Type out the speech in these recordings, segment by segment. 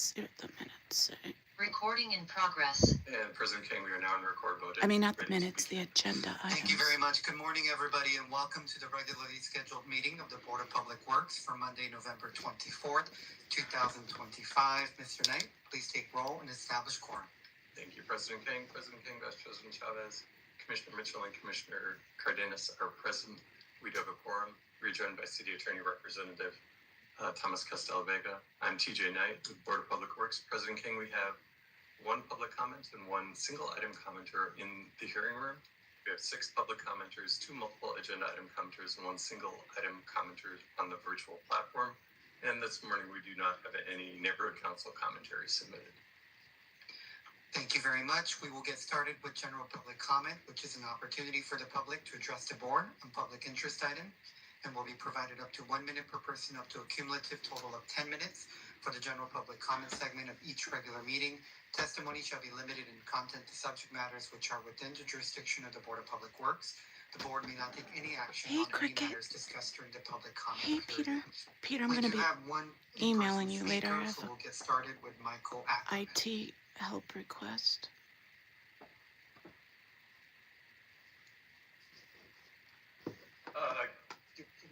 see what the minutes say. Recording in progress. And President King, we are now in record mode. I mean, not the minutes, the agenda items. Thank you very much. Good morning, everybody, and welcome to the regularly scheduled meeting of the Board of Public Works for Monday, November 24th, 2025. Mr. Knight, please take roll and establish quorum. Thank you, President King, Vice President Chavez, Commissioner Mitchell, and Commissioner Cardenas are present. We do have a quorum. We're joined by City Attorney Representative Thomas Castel-Vega. I'm TJ Knight with Board of Public Works. President King, we have one public comment and one single item commenter in the hearing room. We have 6 public commenters, 2 multiple agenda item commenters, and 1 single item commenter on the virtual platform. And this morning, we do not have any neighborhood council commentary submitted. Thank you very much. We will get started with general public comment, which is an opportunity for the public to address the board on public interest item, and will be provided up to 1 minute per person, up to a cumulative total of 10 minutes for the general public comment segment of each regular meeting. Testimony shall be limited in content to subject matters which are within the jurisdiction of the Board of Public Works. The board may not take any action on any matters discussed during the public comment period. Peter, I'm going to be emailing you later. So we'll get started with Michael Ackerman. IT help request.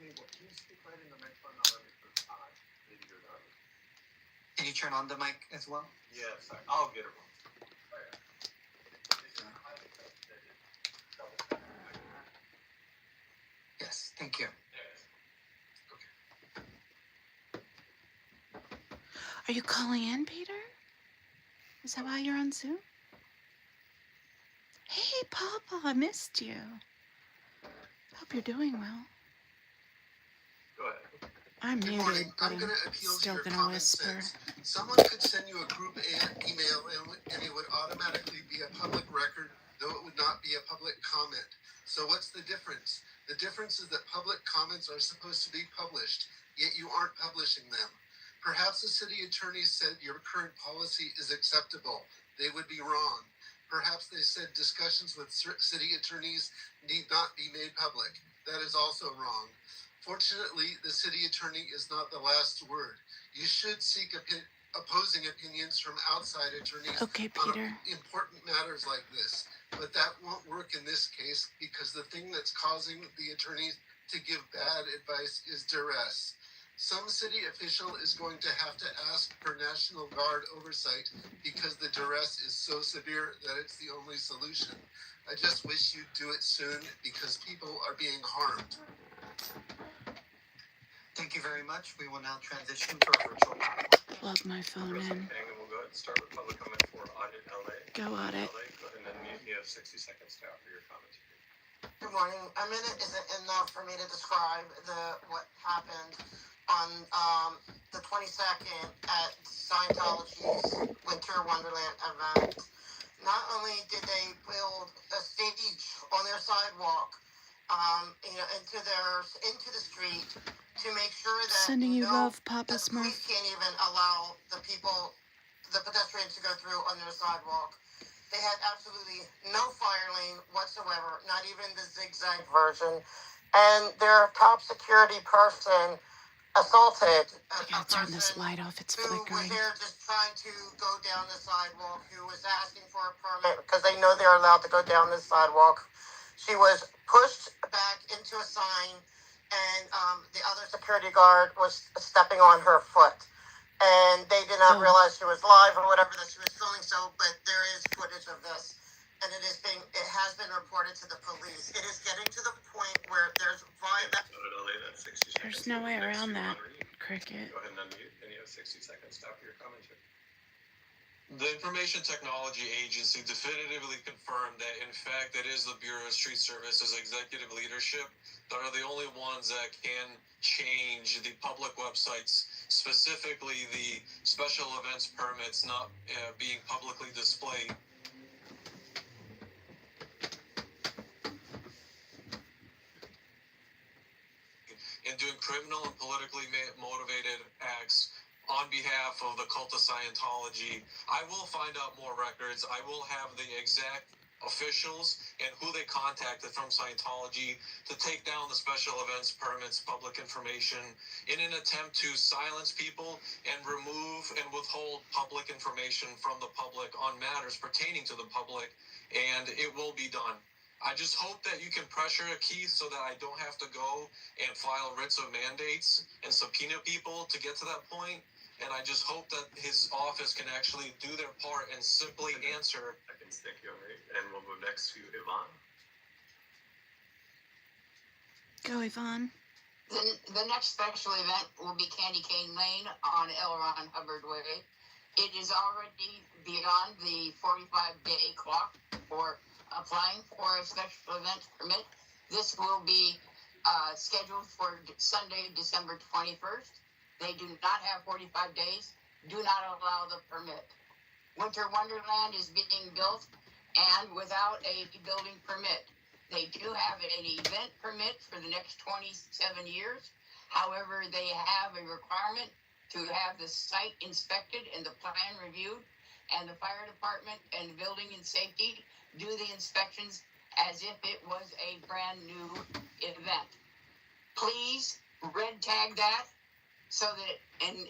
Can you speak right in the microphone? Maybe you're not. Can you turn on the mic as well? Yes, I'll get it. Yes, thank you. Are you calling in, Peter? Is that why you're on Zoom? Hey, Papa, I missed you. Hope you're doing well. Go ahead. I'm Good muted, morning. but I'm going to appeal to still your gonna common whisper. sense. Someone could send you a group email and it would automatically be a public record, though it would not be a public comment. So what's the difference? The difference is that public comments are supposed to be published, yet you aren't publishing them. Perhaps the city attorney said your current policy is acceptable. They would be wrong. Perhaps they said discussions with city attorneys need not be made public. That is also wrong. Fortunately, the city attorney is not the last word. You should seek opposing opinions from outside attorneys on important matters like this. But that won't work in this case because the thing that's causing the attorneys to give bad advice is duress. Some city official is going to have to ask for National Guard oversight because the duress is so severe that it's the only solution. I just wish you'd do it soon because people are being harmed. Thank you very much. We will now transition to our virtual platform. Plug my phone in. We'll go ahead and start with public comment for Audit LA. Go Audit. Go ahead and then you have 60 seconds to offer your comment. Good morning. A minute isn't enough for me to describe what happened on the 22nd at Scientology's Winter Wonderland event. Not only did they build a stage on their sidewalk, into the street to make sure that Sending you love, Papa Smurf. Police can't even allow the pedestrians to go through on their sidewalk. They had absolutely no fire lane whatsoever, not even the zigzag version. And their top security person assaulted I gotta turn this light off, it's who flickering. was there just trying to go down the sidewalk, who was asking for a permit because they know they're allowed to go down the sidewalk. She was pushed back into a sign, and the other security guard was stepping on her foot. And they did not realize she was live or whatever, that she was filming. So, but there is footage of this, and it has been reported to the police. It is getting to the point where there's violence. There's no way around that, Cricket. Go ahead and unmute, and you have 60 seconds to offer your commentary. The Information Technology Agency definitively confirmed that, in fact, it is the Bureau of Street Services executive leadership that are the only ones that can change the public websites, specifically the special events permits not being publicly displayed. And doing criminal and politically motivated acts on behalf of the cult of Scientology. I will find out more records. I will have the exact officials and who they contacted from Scientology to take down the special events permits, public information, in an attempt to silence people and remove and withhold public information from the public on matters pertaining to the public, and it will be done. I just hope that you can pressure Keith so that I don't have to go and file writs of mandates and subpoena people to get to that point. And I just hope that his office can actually do their part and simply answer. Thank you, Henry. And we'll move next to Yvonne. Go, Yvonne. The next special event will be Candy Cane Lane on L. Ron Hubbard Way. It is already beyond the 45-day clock for applying for a special event permit. This will be scheduled for Sunday, December 21st. They do not have 45 days. Do not allow the permit. Winter Wonderland is being built, and without a building permit. They do have an event permit for the next 27 years. However, they have a requirement to have the site inspected and the plan reviewed, and the fire department and building and safety do the inspections as if it was a brand new event. Please red tag that so that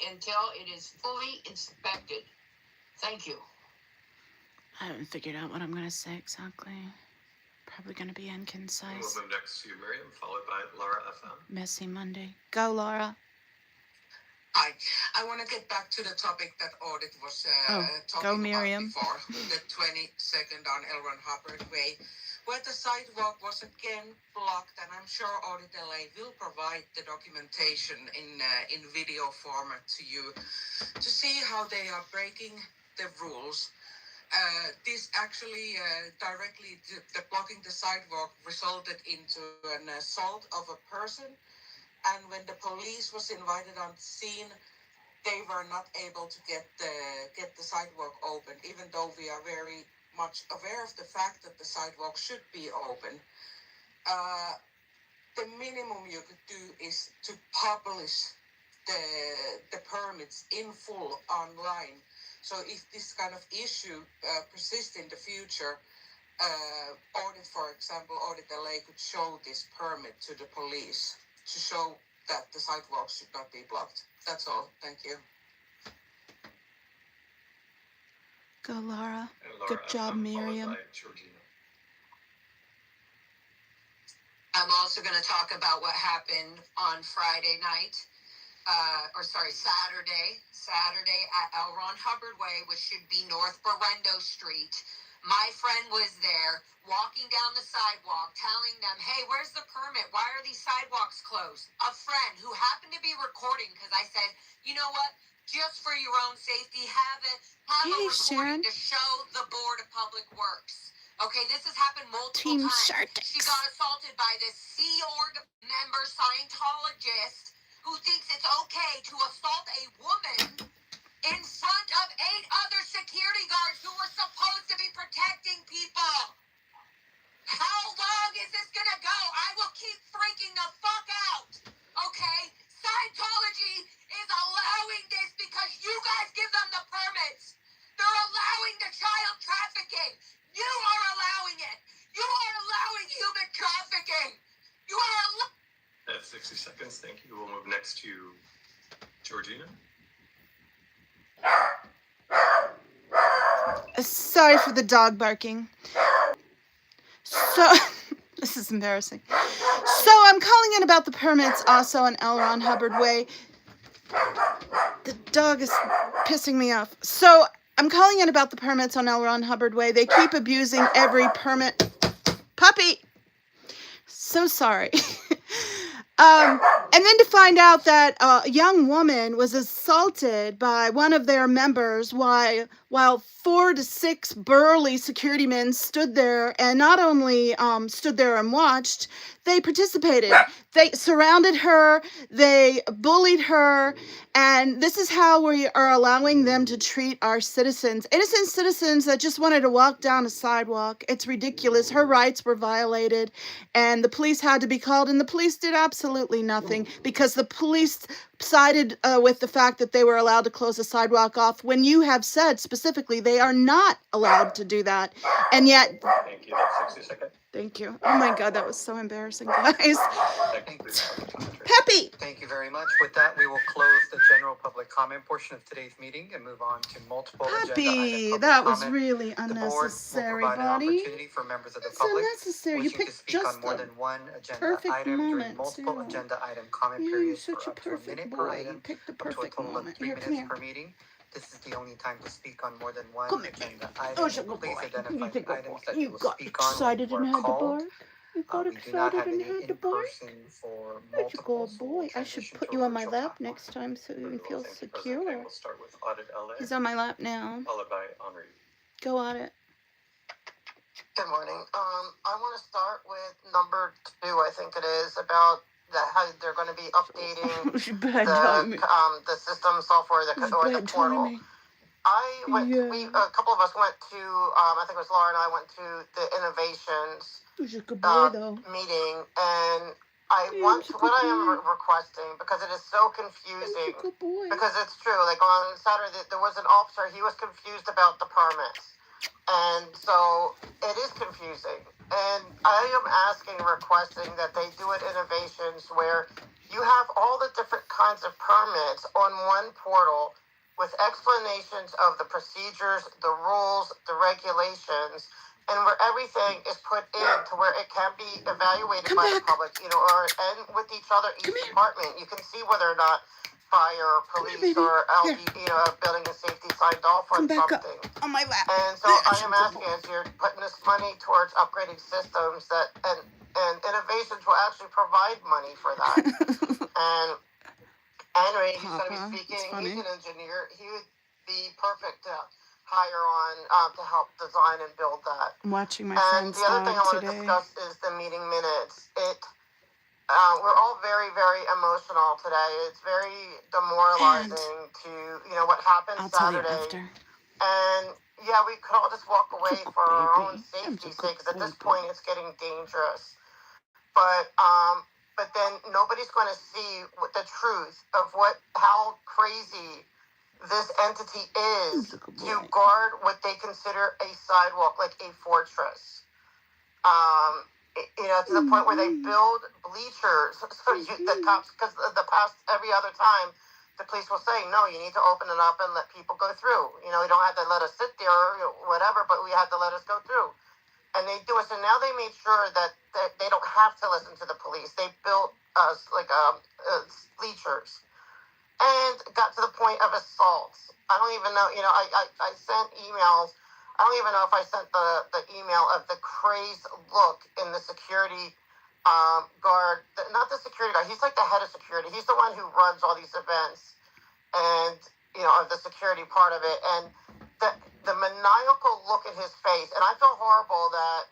until it is fully inspected. Thank you. I haven't figured out what I'm going to say exactly. Probably going to be inconcise. We'll move next to Miriam, followed by Laura FM. Messy Monday. Go, Laura. Hi. I want to get back to the topic that Audit was talking go, Miriam. about before, the 22nd on L. Ron Hubbard Way, where the sidewalk was again blocked, and I'm sure Audit LA will provide the documentation in video format to you to see how they are breaking the rules. This actually directly, the blocking the sidewalk resulted into an assault of a person. And when the police was invited on scene, they were not able to get the sidewalk open, even though we are very much aware of the fact that the sidewalk should be open. The minimum you could do is to publish the permits in full online. So if this kind of issue persists in the future, Audit, for example, Audit LA could show this permit to the police to show that the sidewalks should not be blocked. That's all. Thank you. Go, Laura. And Laura Good job, FM, followed Miriam. by Georgina. I'm also going to talk about what happened on Saturday at L. Ron Hubbard Way, which should be North Berendo Street. My friend was there walking down the sidewalk telling them, hey, where's the permit? Why are these sidewalks closed? A friend who happened to be recording, because I said, you know what? Just for your own safety, have a Hey, Sharon. recording to show the Board of Public Works. Okay, this has happened multiple Team times. Antics. She got assaulted by this Sea Org member Scientologist who thinks it's okay to assault a woman in front of 8 other security guards who were supposed to be protecting people. How long is this gonna go? I will keep freaking the fuck out. Okay? Scientology is allowing this because you guys give them the permits. They're allowing the child trafficking. You are allowing it. You are allowing human trafficking. You are At 60 seconds, thank you. We'll move next to Georgina. Sorry for the dog barking. So, this is embarrassing. So, I'm calling in about the permits also on L. Ron Hubbard Way. The dog is pissing me off. So, I'm calling in about the permits on L. Ron Hubbard Way. They keep abusing every permit. Puppy! So sorry. And then to find out that a young woman was assaulted by one of their members while 4 to 6 burly security men stood there, and not only stood there and watched, they participated. They surrounded her, they bullied her, and this is how we are allowing them to treat our citizens. Innocent citizens that just wanted to walk down a sidewalk. It's ridiculous. Her rights were violated, and the police had to be called, and the police did absolutely nothing because the police sided with the fact that they were allowed to close the sidewalk off when you have said specifically they are not allowed to do that. And yet, Thank you. That's 60 seconds. thank you. Oh my God, that was so embarrassing, guys. That concludes public commentary. Peppy! Thank you very much. With that, we will close the general public comment portion of today's meeting and move on to multiple agenda Peppy, item public that was comment. really The board will unnecessary, provide an buddy. opportunity for members of the It's public unnecessary. You wishing to picked speak on just more the than one agenda perfect item during moment, multiple too. agenda item comment You're periods such for a up to a perfect minute per boy. You item, picked the up to a perfect total of moment. 3 Here, come minutes here. per meeting. This is the only time to speak on more than one Come here. agenda Oh, item. you're a good Please boy. identify You're a the good boy. items that you You will got speak on excited when and you are had to called. bark. You got We do not excited have and any had to bark. in-person for What you multiple, call so we'll boy? I should transition put to a you on my virtual lap platform. next time so you Very feel well, thank you, President King. secure. We'll start with Audit LA, He's on my lap now. followed by Henri. Go on it. Good morning. I want to start with number 2, I think it is, about how they're going to be updating It's bad timing. the system software It's or the bad portal. timing. A couple of us went to, I think it was Laura and I went to the Innovations He's a good boy, though. meeting, and I Yeah, want he's a what good I am boy. requesting, because it is so He's confusing. a good boy. Because it's true, like on Saturday, there was an officer, he was confused about the permits. And so it is confusing. And I am asking, requesting that they do it Innovations where you have all the different kinds of permits on one portal with explanations of the procedures, the rules, the regulations, and where everything is put in to where it can be evaluated by the public, and with each other, each department. You can see whether or not fire, police, or LD, building and safety signed off on something. On my lap. And so I am asking, as you're putting this money towards upgrading systems, that and Innovations will actually provide money for that. And Henry, he's going to Papa, be it's speaking. funny. He's an engineer. He would be perfect to hire on to help design and build that. I'm watching my And friend's the other thing I dog want to today. discuss is the meeting minutes. We're all very, very emotional today. It's very demoralizing to, what happened I'll tell you Saturday. after. And yeah, we could all just walk away Good for our own baby. safety's That's a good sake, because at this boy. point it's getting dangerous. But then nobody's going to see the truth of how crazy this entity is He's a good to boy. guard what they consider a sidewalk, like a fortress. To the point where they build bleachers so the cops, because the past every other time the police will say, no, you need to open it up and let people go through. You don't have to let us sit there or whatever, but we have to let us go through. And they do it. So now they made sure that they don't have to listen to the police. They built us bleachers, and got to the point of assaults. I don't even know. I sent emails. I don't even know if I sent the email of the crazed look in the security guard. Not the security guard. He's like the head of security. He's the one who runs all these events, and of the security part of it. And the maniacal look in his face. And I felt horrible that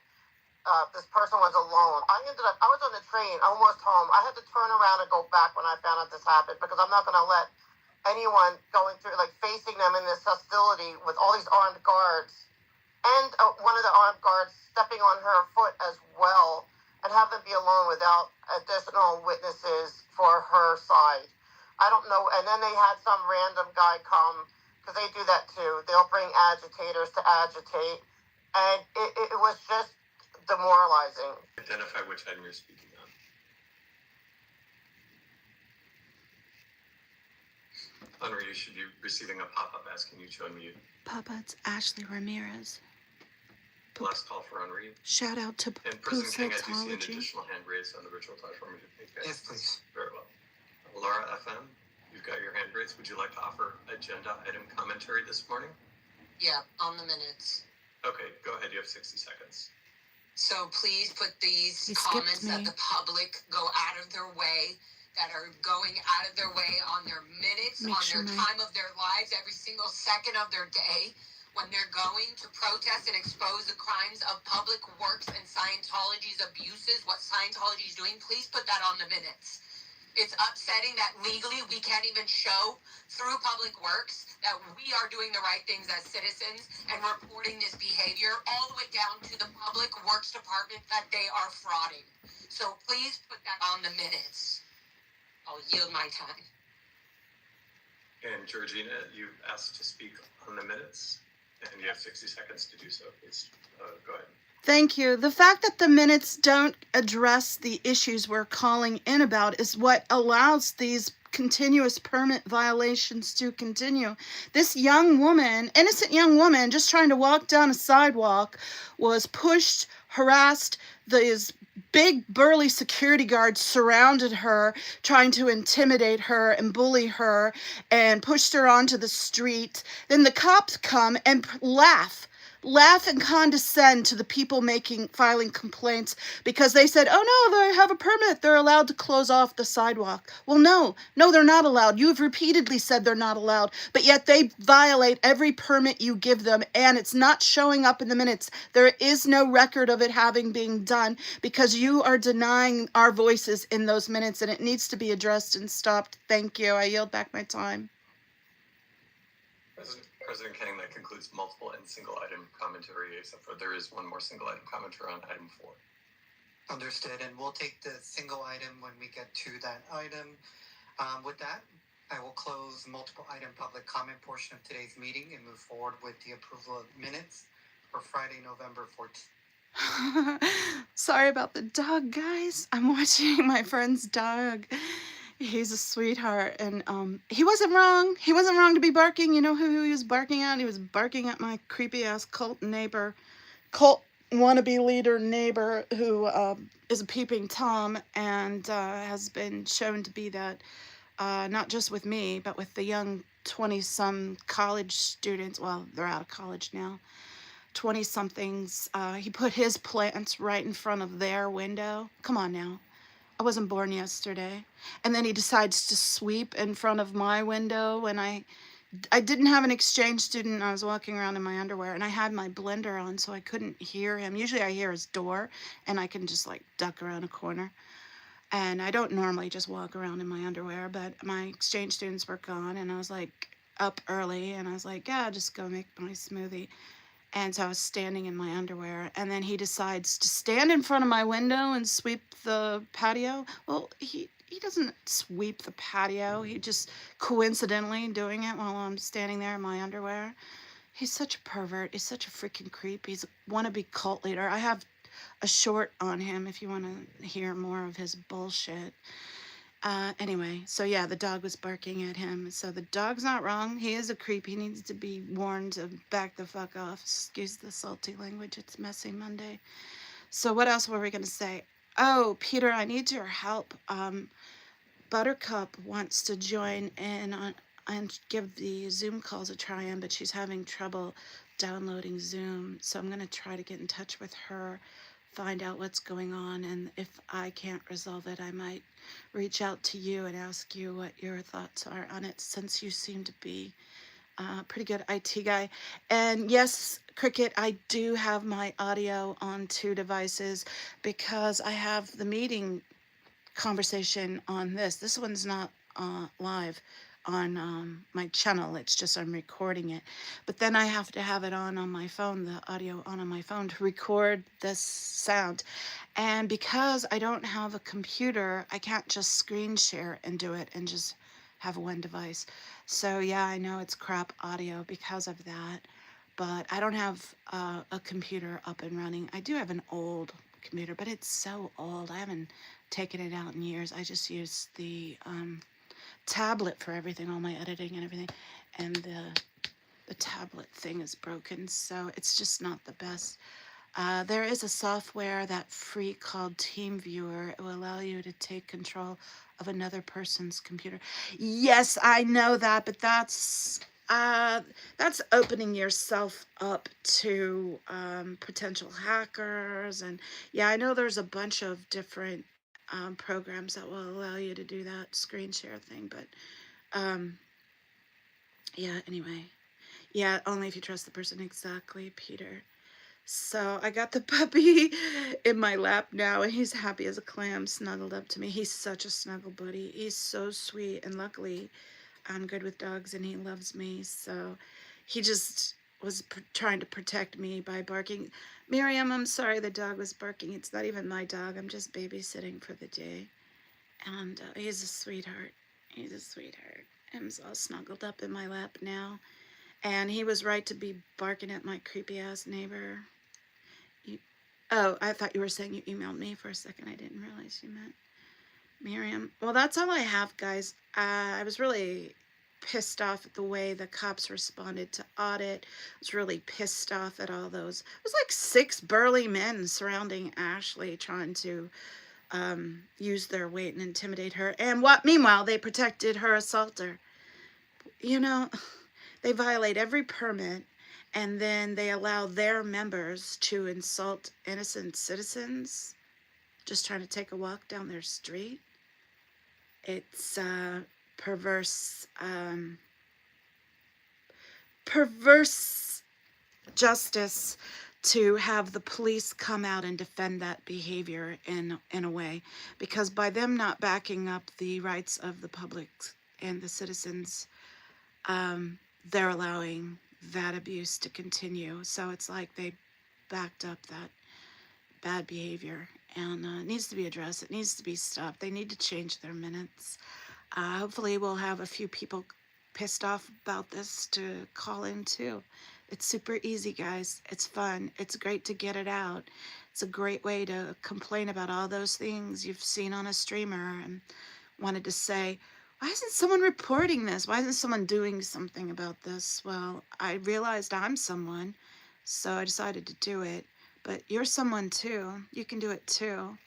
this person was alone. I was on the train, almost home. I had to turn around and go back when I found out this happened, because I'm not going to let anyone going through, facing them in this hostility with all these armed guards, and one of the armed guards stepping on her foot as well, and have them be alone without additional witnesses for her side. I don't know. And then they had some random guy come, because they do that too. They'll bring agitators to agitate, and it was just demoralizing. Identify which item you're speaking on. Henri, you should be receiving a pop-up asking you to unmute. Papa, it's Ashley Ramirez. Last call for Henri. Shout out to And President King, I do see an Sexology. additional hand raised on the virtual platform. Yes, please. Very well. Laura FM, you've got your hand raised. Would you like to offer agenda item commentary this morning? Yeah, on the minutes. Okay, go ahead. You have 60 seconds. So please put these You skipped comments me. that the public go out of their way, that are going out of their way on their minutes, Make on sure their my- time of their lives, every single second of their day, when they're going to protest and expose the crimes of public works and Scientology's abuses, what Scientology is doing. Please put that on the minutes. It's upsetting that legally we can't even show through public works that we are doing the right things as citizens and reporting this behavior all the way down to the public works department that they are frauding. So please put that on the minutes. I'll yield my time. And Georgina, you've asked to speak on the minutes, and you have 60 seconds to do so. Please go ahead. Thank you. The fact that the minutes don't address the issues we're calling in about is what allows these continuous permit violations to continue. This young woman, innocent young woman, just trying to walk down a sidewalk, was pushed, harassed. These big burly security guards surrounded her, trying to intimidate her and bully her, and pushed her onto the street. Then the cops come and laugh and condescend to the people filing complaints because they said, oh no, they have a permit, they're allowed to close off the sidewalk. Well, no, they're not allowed. You've repeatedly said they're not allowed, but yet they violate every permit you give them, and it's not showing up in the minutes. There is no record of it having been done because you are denying our voices in those minutes, and it needs to be addressed and stopped. Thank you. I yield back my time. President King, that concludes multiple and single item commentary, except for there is one more single item commentary on item 4. Understood, and we'll take the single item when we get to that item. With that, I will close multiple item public comment portion of today's meeting and move forward with the approval of minutes for Friday, November 14th. Sorry about the dog, guys. I'm watching my friend's dog. He's a sweetheart, and he wasn't wrong. He wasn't wrong to be barking. You know who he was barking at? He was barking at my creepy-ass cult wannabe leader neighbor who is a peeping Tom and has been shown to be that not just with me, but with the young 20-some college students. Well, they're out of college now. 20-somethings. He put his plants right in front of their window. Come on now. I wasn't born yesterday. And then he decides to sweep in front of my window when I didn't have an exchange student. I was walking around in my underwear and I had my blender on, so I couldn't hear him. Usually I hear his door and I can just like duck around a corner. And I don't normally just walk around in my underwear, but my exchange students were gone and I was like up early and I was like, yeah, just go make my smoothie. And so I was standing in my underwear, and then he decides to stand in front of my window and sweep the patio. Well, he doesn't sweep the patio. He just coincidentally doing it while I'm standing there in my underwear. He's such a pervert. He's such a freaking creep. He's a wannabe cult leader. I have a short on him if you want to hear more of his bullshit. Anyway, so yeah, the dog was barking at him. So the dog's not wrong. He is a creep. He needs to be warned to back the fuck off. Excuse the salty language. It's messy Monday. So what else were we going to say? Oh, Peter, I need your help. Buttercup wants to join in on and give the Zoom calls a try on, but she's having trouble downloading Zoom. So I'm going to try to get in touch with her, find out what's going on, and if I can't resolve it, I might reach out to you and ask you what your thoughts are on it, since you seem to be a pretty good IT guy. And yes, Cricket, I do have my audio on 2 devices because I have the meeting conversation on this. This one's not live on my channel. It's just I'm recording it. But then I have to have it on my phone, the audio on my phone, to record this sound. And because I don't have a computer, I can't just screen share and do it and just have one device. So yeah, I know it's crap audio because of that. But I don't have a computer up and running. I do have an old computer, but it's so old. I haven't taken it out in years. I just use the tablet for everything, all my editing and everything, and the tablet thing is broken, so it's just not the best. There is a software that free called TeamViewer. It will allow you to take control of another person's computer. Yes, I know that, but that's opening yourself up to potential hackers, and yeah, I know there's a bunch of different programs that will allow you to do that screen share thing, but yeah, anyway, yeah, only if you trust the person. Exactly, Peter. So I got the puppy in my lap now, and he's happy as a clam, snuggled up to me. He's such a snuggle buddy. He's so sweet, and luckily I'm good with dogs and he loves me, so he just was trying to protect me by barking. Miriam, I'm sorry the dog was barking. It's not even my dog. I'm just babysitting for the day. And he's a sweetheart. He's a sweetheart. Him's all snuggled up in my lap now. And he was right to be barking at my creepy ass neighbor. You, oh, I thought you were saying you emailed me for a second. I didn't realize you meant Miriam. Well, that's all I have, guys. I was really pissed off at the way the cops responded to audit. I was really pissed off at all those. It was like 6 burly men surrounding Ashley, trying to use their weight and intimidate her. And what? Meanwhile, they protected her assaulter. You know, they violate every permit, and then they allow their members to insult innocent citizens just trying to take a walk down their street. It's perverse, perverse justice to have the police come out and defend that behavior in a way, because by them not backing up the rights of the public and the citizens, they're allowing that abuse to continue. So it's like they backed up that bad behavior, and it needs to be addressed. It needs to be stopped. They need to change their minutes. Hopefully we'll have a few people pissed off about this to call in too. It's super easy, guys. It's fun. It's great to get it out. It's a great way to complain about all those things you've seen on a streamer and wanted to say, why isn't someone reporting this? Why isn't someone doing something about this? Well, I realized I'm someone, so I decided to do it. But you're someone too. You can do it too.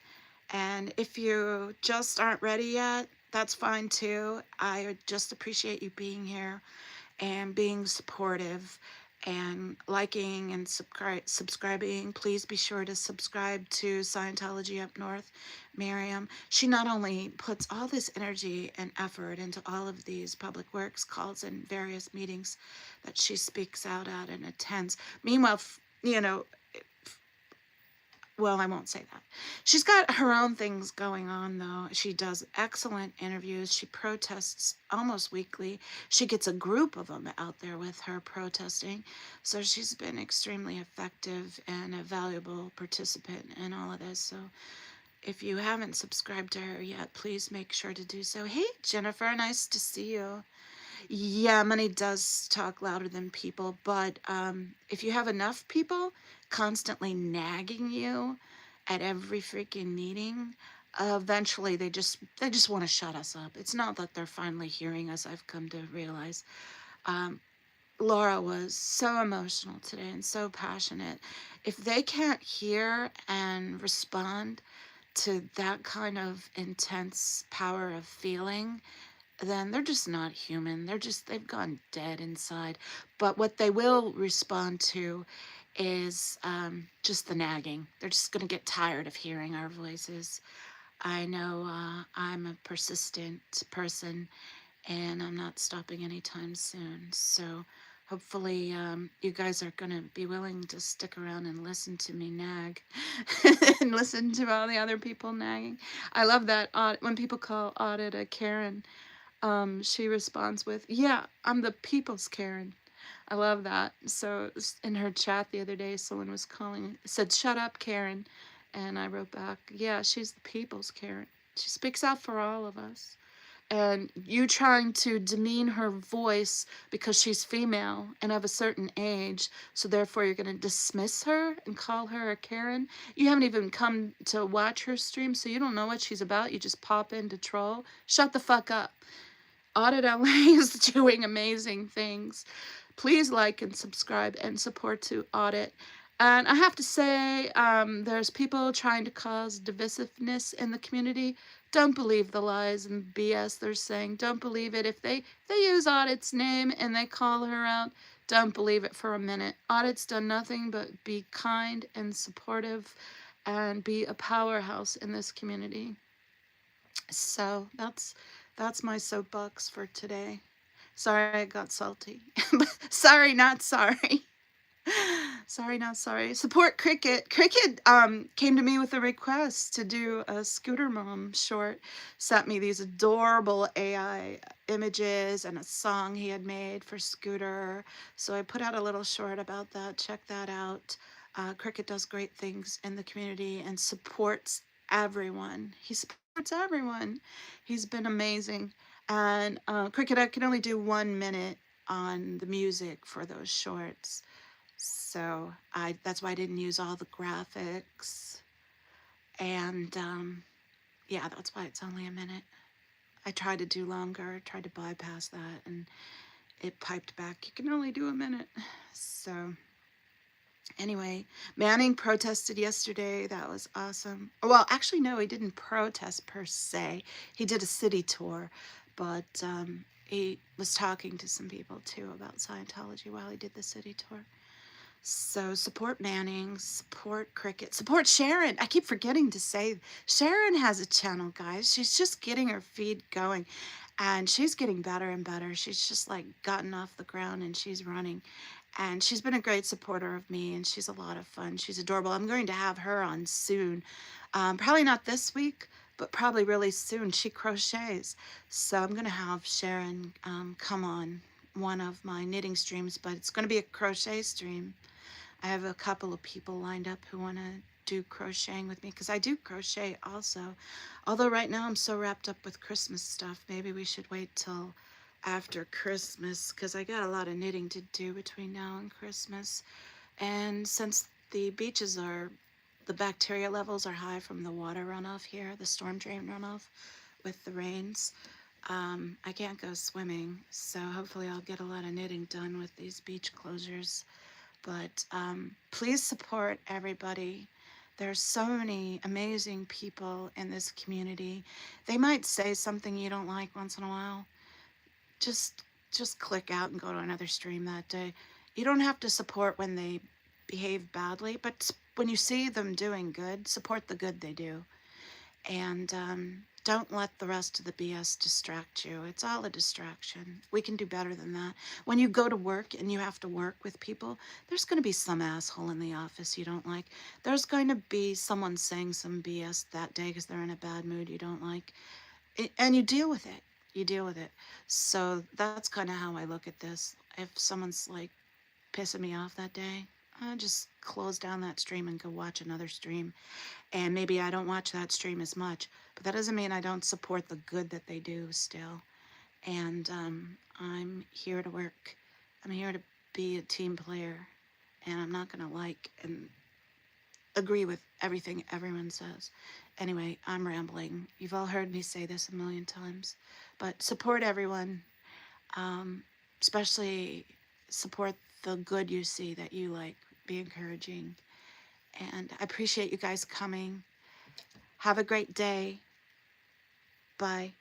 And if you just aren't ready yet, that's fine too. I just appreciate you being here and being supportive and liking and subscribing. Please be sure to subscribe to Scientology Up North, Miriam. She not only puts all this energy and effort into all of these public works calls and various meetings that she speaks out at and attends. Meanwhile, you know, well, I won't say that. She's got her own things going on, though. She does excellent interviews. She protests almost weekly. She gets a group of them out there with her protesting. So she's been extremely effective and a valuable participant in all of this. So if you haven't subscribed to her yet, please make sure to do so. Hey, Jennifer, nice to see you. Yeah, money does talk louder than people, but if you have enough people constantly nagging you at every freaking meeting, eventually they just want to shut us up. It's not that they're finally hearing us. I've come to realize. Laura was so emotional today and so passionate. If they can't hear and respond to that kind of intense power of feeling, then they're just not human. They've gone dead inside. But what they will respond to is just the nagging. They're just going to get tired of hearing our voices. I know I'm a persistent person, and I'm not stopping anytime soon. So hopefully you guys are going to be willing to stick around and listen to me nag and listen to all the other people nagging. I love that when people call Audit a Karen. She responds with, yeah, I'm the people's Karen. I love that. So in her chat the other day, someone was said, shut up, Karen. And I wrote back, yeah, she's the people's Karen. She speaks out for all of us. And you trying to demean her voice because she's female and of a certain age, so therefore you're going to dismiss her and call her a Karen. You haven't even come to watch her stream, so you don't know what she's about. You just pop in to troll. Shut the fuck up. Audit LA is doing amazing things. Please like and subscribe and support to Audit. And I have to say, there's people trying to cause divisiveness in the community. Don't believe the lies and BS they're saying. Don't believe it. If they use Audit's name and they call her out, don't believe it for a minute. Audit's done nothing but be kind and supportive and be a powerhouse in this community. So that's my soapbox for today. Sorry I got salty. Sorry, not sorry. Sorry, not sorry. Support Cricket. Cricket came to me with a request to do a Scooter Mom short. Sent me these adorable AI images and a song he had made for Scooter. So I put out a little short about that. Check that out. Cricket does great things in the community and supports everyone. He supports everyone. He's been amazing. And Cricket, I can only do 1 minute on the music for those shorts. So that's why I didn't use all the graphics. And yeah, that's why it's only a minute. I tried to do longer, tried to bypass that, and it piped back. You can only do a minute. So anyway, Manning protested yesterday. That was awesome. Well, actually, no, he didn't protest per se. He did a city tour, but he was talking to some people too about Scientology while he did the city tour. So support Manning, support Cricket, support Sharon. I keep forgetting to say Sharon has a channel, guys. She's just getting her feed going, and she's getting better and better. She's just like gotten off the ground and she's running. And she's been a great supporter of me, and she's a lot of fun. She's adorable. I'm going to have her on soon. Probably not this week, but probably really soon. She crochets. So I'm going to have Sharon come on one of my knitting streams, but it's going to be a crochet stream. I have a couple of people lined up who want to do crocheting with me because I do crochet also. Although right now I'm so wrapped up with Christmas stuff, maybe we should wait till after Christmas because I got a lot of knitting to do between now and Christmas. And since the beaches are, the bacteria levels are high from the water runoff here, the storm drain runoff with the rains, I can't go swimming. So hopefully I'll get a lot of knitting done with these beach closures. But please support everybody. There's so many amazing people in this community. They might say something you don't like once in a while. Just just click out and go to another stream that day. You don't have to support when they behave badly, but when you see them doing good, support the good they do. And don't let the rest of the BS distract you. It's all a distraction. We can do better than that. When you go to work and you have to work with people, there's going to be some asshole in the office you don't like. There's going to be someone saying some BS that day because they're in a bad mood you don't like. And you deal with it. You deal with it. So that's kind of how I look at this. If someone's like pissing me off that day, I just close down that stream and go watch another stream. And maybe I don't watch that stream as much, but that doesn't mean I don't support the good that they do still. And I'm here to work. I'm here to be a team player, and I'm not going to like and agree with everything everyone says. Anyway, I'm rambling. You've all heard me say this a million times, but support everyone, especially support the good you see that you like. Be encouraging. And I appreciate you guys coming. Have a great day. Bye.